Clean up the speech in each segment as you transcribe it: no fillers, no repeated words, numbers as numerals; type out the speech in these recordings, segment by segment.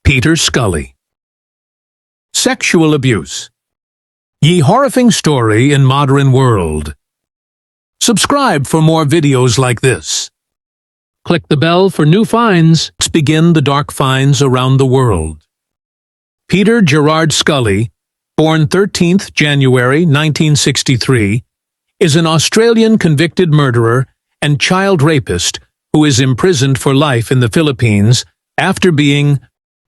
Peter Scully. Sexual abuse. Ye horrifying story in modern world. Subscribe for more videos like this. Click the bell for new finds. Let's begin the dark finds around the world. Peter Gerard Scully, born 13th January 1963, is an Australian convicted murderer and child rapist who is imprisoned for life in the Philippines after being...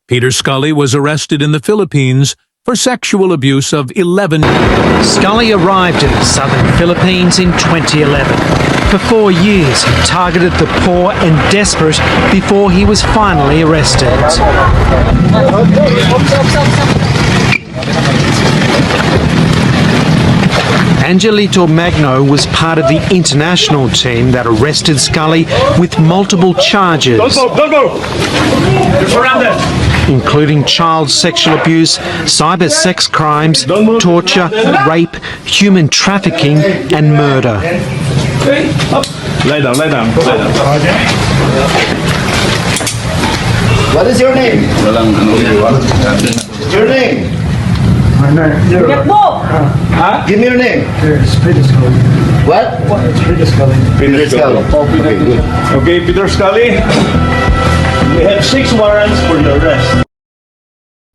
Peter Scully was arrested in the Philippines for sexual abuse of 11... Scully arrived in the southern Philippines in 2011. For 4 years, he targeted the poor and desperate before he was finally arrested. Angelito Magno was part of the international team that arrested Scully with multiple charges, including child sexual abuse, cyber sex crimes, torture, rape, human trafficking and murder. Lie down, lie down, lie down. What is your name? Your name? Give me your name. Peter Scully. What? Peter Scully. Peter Scully. Okay, good. Okay, Peter Scully. We have 6 warrants for your arrest.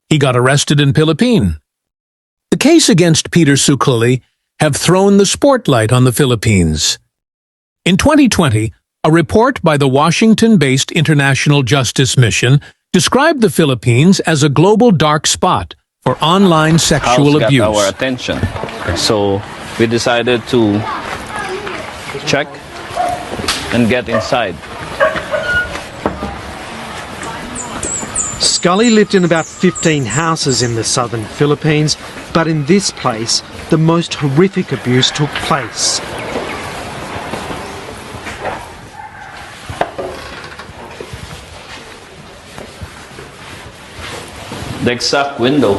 He got arrested in Philippines. The case against Peter Scully have thrown the spotlight on the Philippines. In 2020, a report by the Washington-based International Justice Mission described the Philippines as a global dark spot for online sexual abuse. Got our attention, so we decided to check and get inside. Scully lived in about 15 houses in the southern Philippines, but in this place, the most horrific abuse took place. The exact window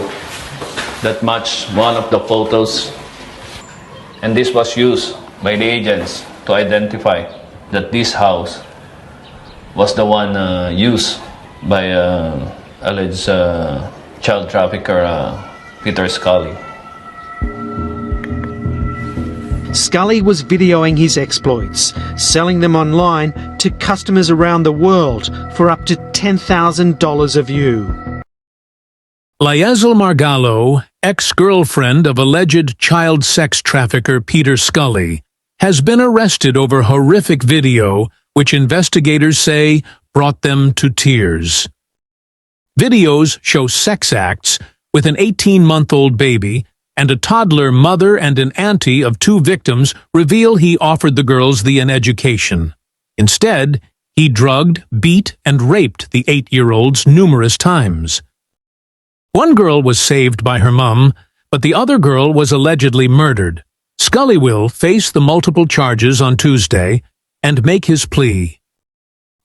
that matched one of the photos, and this was used by the agents to identify that this house was the one used by alleged child trafficker Peter Scully. Scully was videoing his exploits, selling them online to customers around the world for up to $10,000 a view. Liesl Margallo, ex-girlfriend of alleged child sex trafficker Peter Scully, has been arrested over horrific video which investigators say brought them to tears. Videos show sex acts with an 18-month-old baby, and a toddler mother and an auntie of 2 victims reveal he offered the girls an education. Instead, he drugged, beat, and raped the 8-year-olds numerous times. One girl was saved by her mum, but the other girl was allegedly murdered. Scully will face the multiple charges on Tuesday and make his plea.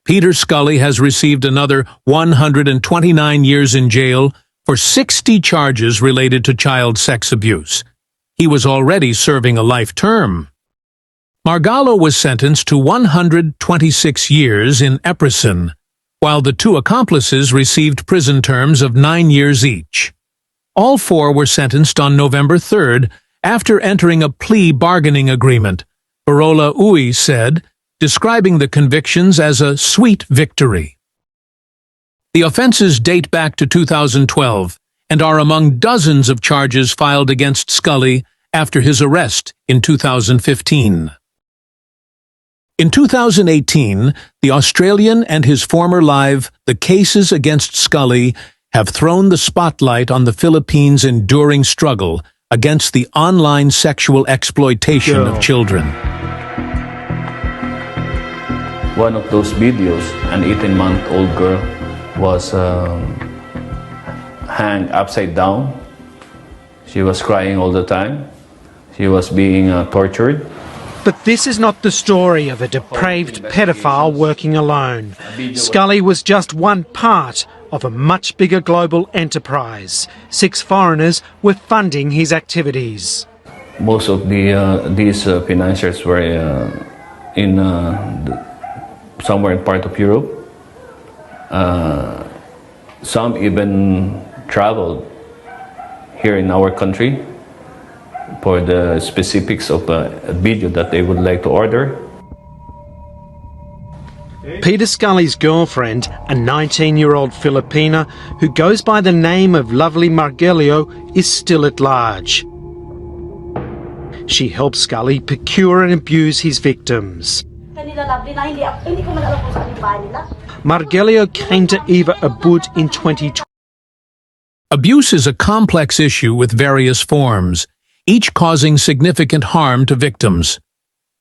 Peter Scully has received another 129 years in jail for 60 charges related to child sex abuse. He was already serving a life term. Margallo was sentenced to 126 years in Epperson, while the 2 accomplices received prison terms of 9 years each. All 4 were sentenced on November 3rd after entering a plea bargaining agreement, Barola Uy said, describing the convictions as a sweet victory. The offenses date back to 2012 and are among dozens of charges filed against Scully after his arrest in 2015. In 2018, the Australian and his former live The Cases Against Scully have thrown the spotlight on the Philippines' enduring struggle against the online sexual exploitation of children. One of those videos, an 18-month-old girl was hanged upside down. She was crying all the time. She was being tortured. But this is not the story of a depraved pedophile working alone. Scully was just one part of a much bigger global enterprise. 6 foreigners were funding his activities. Most of these financiers were somewhere in part of Europe. Some even traveled here in our country for the specifics of a video that they would like to order. Peter Scully's girlfriend, a 19-year-old Filipina who goes by the name of Lovely Margelio, is still at large. She helps Scully procure and abuse his victims. Margelio came to Eva Abud in 2020. Abuse is a complex issue with various forms, each causing significant harm to victims.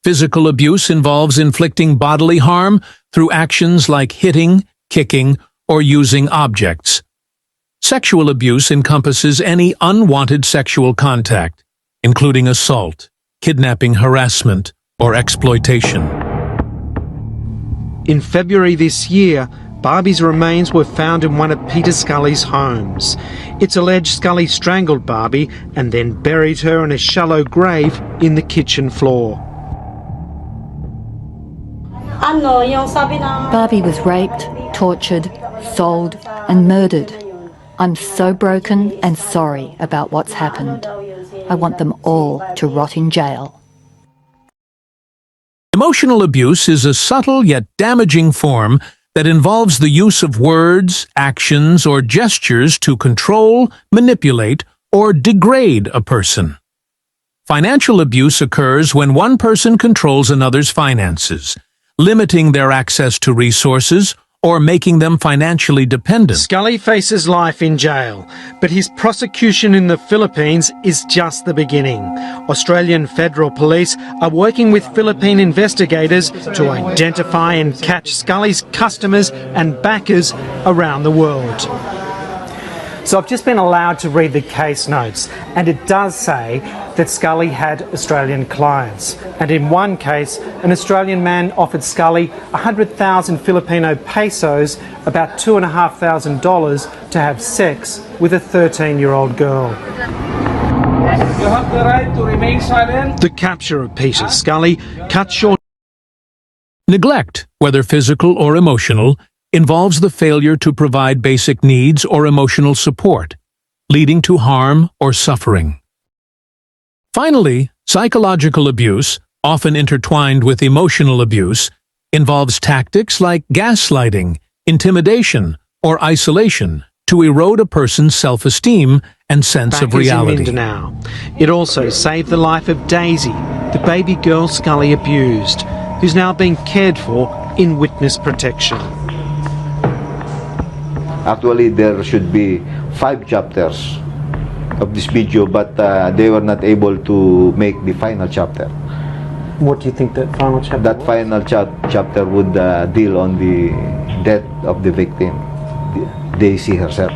Physical abuse involves inflicting bodily harm through actions like hitting, kicking, or using objects. Sexual abuse encompasses any unwanted sexual contact, including assault, kidnapping, harassment, or exploitation. In February this year, Barbie's remains were found in one of Peter Scully's homes. It's alleged Scully strangled Barbie and then buried her in a shallow grave in the kitchen floor. Barbie was raped, tortured, sold and murdered. I'm so broken and sorry about what's happened. I want them all to rot in jail. Emotional abuse is a subtle yet damaging form that involves the use of words, actions, or gestures to control, manipulate, or degrade a person. Financial abuse occurs when one person controls another's finances, limiting their access to resources or making them financially dependent. Scully faces life in jail, but his prosecution in the Philippines is just the beginning. Australian Federal Police are working with Philippine investigators to identify and catch Scully's customers and backers around the world. So I've just been allowed to read the case notes, and it does say that Scully had Australian clients. And in one case, an Australian man offered Scully 100,000 Filipino pesos, about $2,500, to have sex with a 13-year-old girl. You have the right to remain silent. The capture of Peter Scully cut short. Neglect, whether physical or emotional, involves the failure to provide basic needs or emotional support, leading to harm or suffering. Finally, psychological abuse, often intertwined with emotional abuse, involves tactics like gaslighting, intimidation, or isolation to erode a person's self-esteem and sense of reality. In Mindanao. It also saved the life of Daisy, the baby girl Scully abused, who's now being cared for in witness protection. Actually, there should be 5 chapters of this video, but they were not able to make the final chapter. What do you think that final chapter That was? final chapter would deal on the death of the victim, Daisy herself.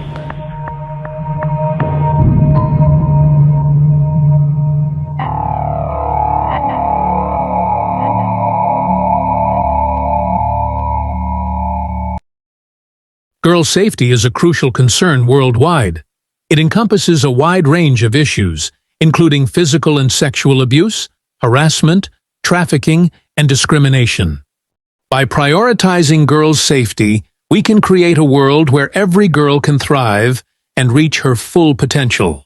Girl safety is a crucial concern worldwide. It encompasses a wide range of issues, including physical and sexual abuse, harassment, trafficking, and discrimination. By prioritizing girls' safety, we can create a world where every girl can thrive and reach her full potential.